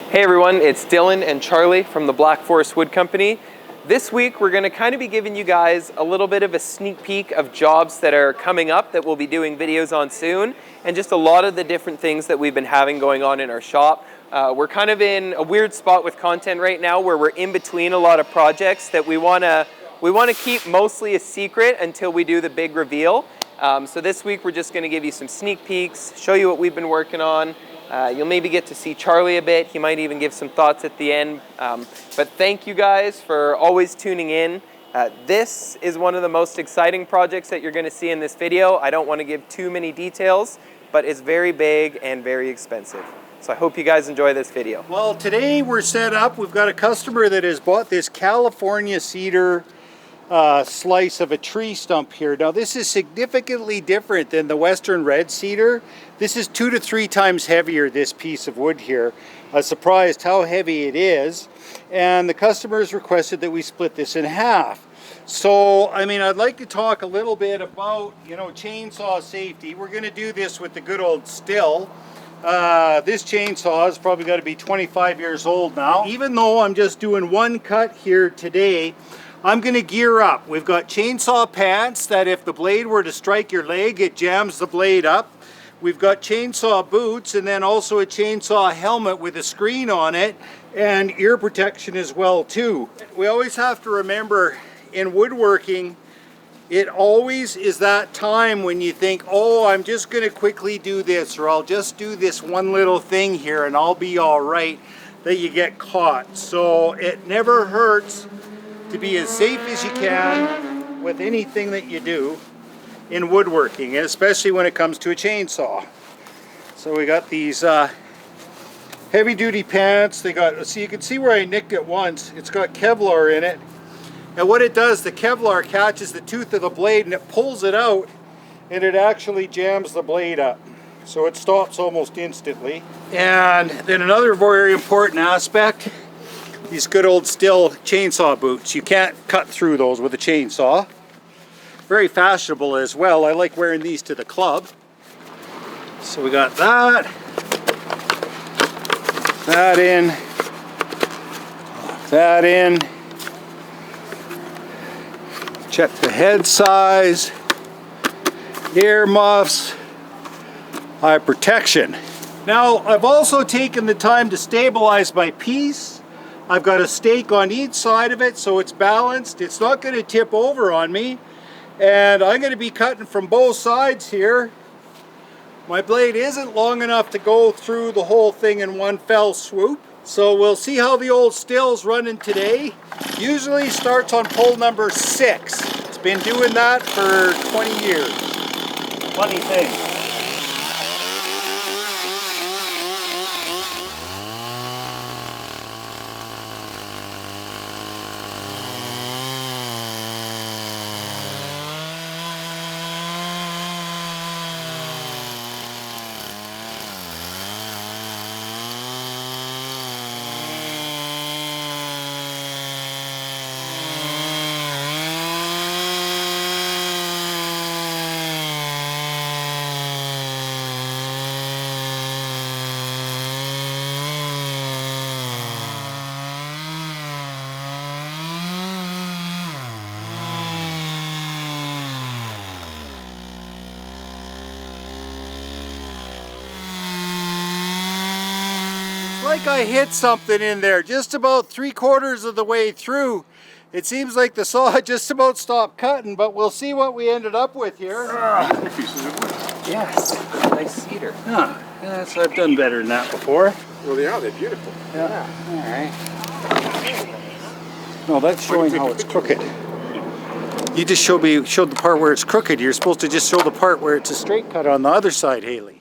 Hey everyone, it's Dylan and Charlie from the Black Forest Wood Company. This week we're going to kind of be giving you guys a little bit of a sneak peek of jobs that are coming up that we'll be doing videos on soon, and just a lot of the different things that we've been having going on in our shop. We're kind of in a weird spot with content right now where we're in between a lot of projects that we want to keep mostly a secret until we do the big reveal. So this week we're just going to give you some sneak peeks, show you what we've been working on. You'll maybe get to see Charlie a bit. He might even give some thoughts at the end. But thank you guys for always tuning in. This is one of the most exciting projects that you're going to see in this video. I don't want to give too many details, but it's very big and very expensive. So I hope you guys enjoy this video. Well, today we're set up. We've got a customer that has bought this California cedar slice of a tree stump here. Now this is significantly different than the Western red cedar. This is 2 to 3 times heavier, this piece of wood here. I was surprised how heavy it is, and the customer has requested that we split this in half. So I mean, I'd like to talk a little bit about, you know, chainsaw safety. We're going to do this with the good old Stihl. This chainsaw has probably got to be 25 years old now. Even though I'm just doing one cut here today, I'm going to gear up. We've got chainsaw pants that if the blade were to strike your leg, it jams the blade up. We've got chainsaw boots, and then also a chainsaw helmet with a screen on it and ear protection as well too. We always have to remember in woodworking, it always is that time when you think, oh, I'm just going to quickly do this, or I'll just do this one little thing here and I'll be all right, that you get caught. So it never hurts to be as safe as you can with anything that you do in woodworking, and especially when it comes to a chainsaw. So we got these heavy duty pants. They got, so you can see where I nicked it once. It's got Kevlar in it. And what it does, the Kevlar catches the tooth of the blade and it pulls it out, and it actually jams the blade up. So it stops almost instantly. And then another very important aspect, these good old Stihl chainsaw boots. You can't cut through those with a chainsaw. Very fashionable as well. I like wearing these to the club. So we got that. That in. That in. Check the head size. Ear muffs. Eye protection. Now I've also taken the time to stabilize my piece. I've got a stake on each side of it so it's balanced. It's not going to tip over on me. And I'm going to be cutting from both sides here. My blade isn't long enough to go through the whole thing in one fell swoop. So we'll see how the old Stihl's running today. Usually starts on pull number 6. It's been doing that for 20 years. Funny thing. Like I hit something in there just about 3/4 of the way through. It seems like the saw just about stopped cutting, but we'll see what we ended up with here. Pieces of wood. Yes, nice cedar. Huh. Yes, I've done better than that before. Well, they're beautiful. Yeah. Alright. No, that's showing how it's crooked. You just showed the part where it's crooked. You're supposed to just show the part where it's a straight cut on the other side, Haley.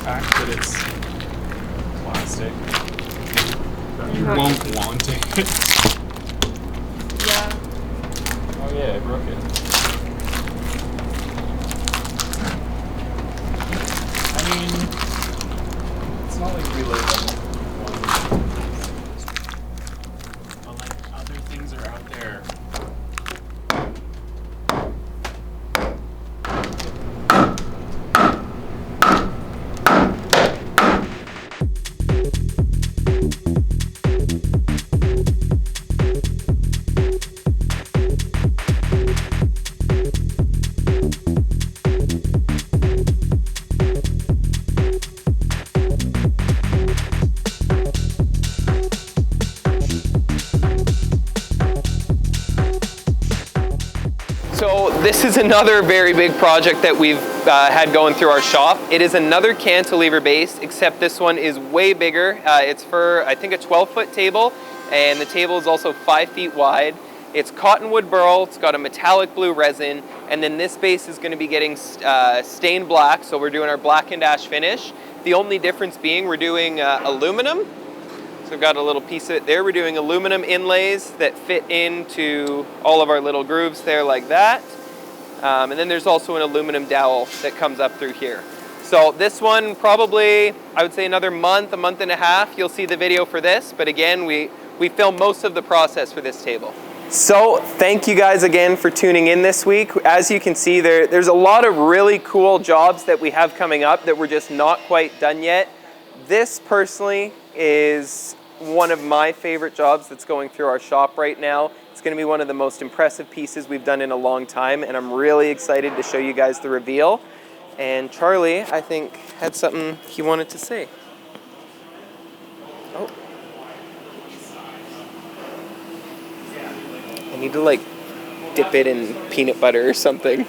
fact that it's plastic. You won't want it. Yeah. Oh yeah, I broke it. I mean, it's not like we live in one. But like other things are out there. So this is another very big project that we've had going through our shop. It is another cantilever base, except this one is way bigger. It's for, I think, a 12-foot table, and the table is also 5 feet wide. It's cottonwood burl, it's got a metallic blue resin, and then this base is going to be getting stained black, so we're doing our blackened ash finish. The only difference being we're doing aluminum. So we've got a little piece of it there. We're doing aluminum inlays that fit into all of our little grooves there like that. And then there's also an aluminum dowel that comes up through here. So this one probably, I would say another month, a month and a half, you'll see the video for this. But again, we film most of the process for this table. So thank you guys again for tuning in this week. As you can see, there's a lot of really cool jobs that we have coming up that we're just not quite done yet. This personally is one of my favorite jobs that's going through our shop right now. It's going to be one of the most impressive pieces we've done in a long time, and I'm really excited to show you guys the reveal. And Charlie, I think, had something he wanted to say. Oh. I need to like dip it in peanut butter or something.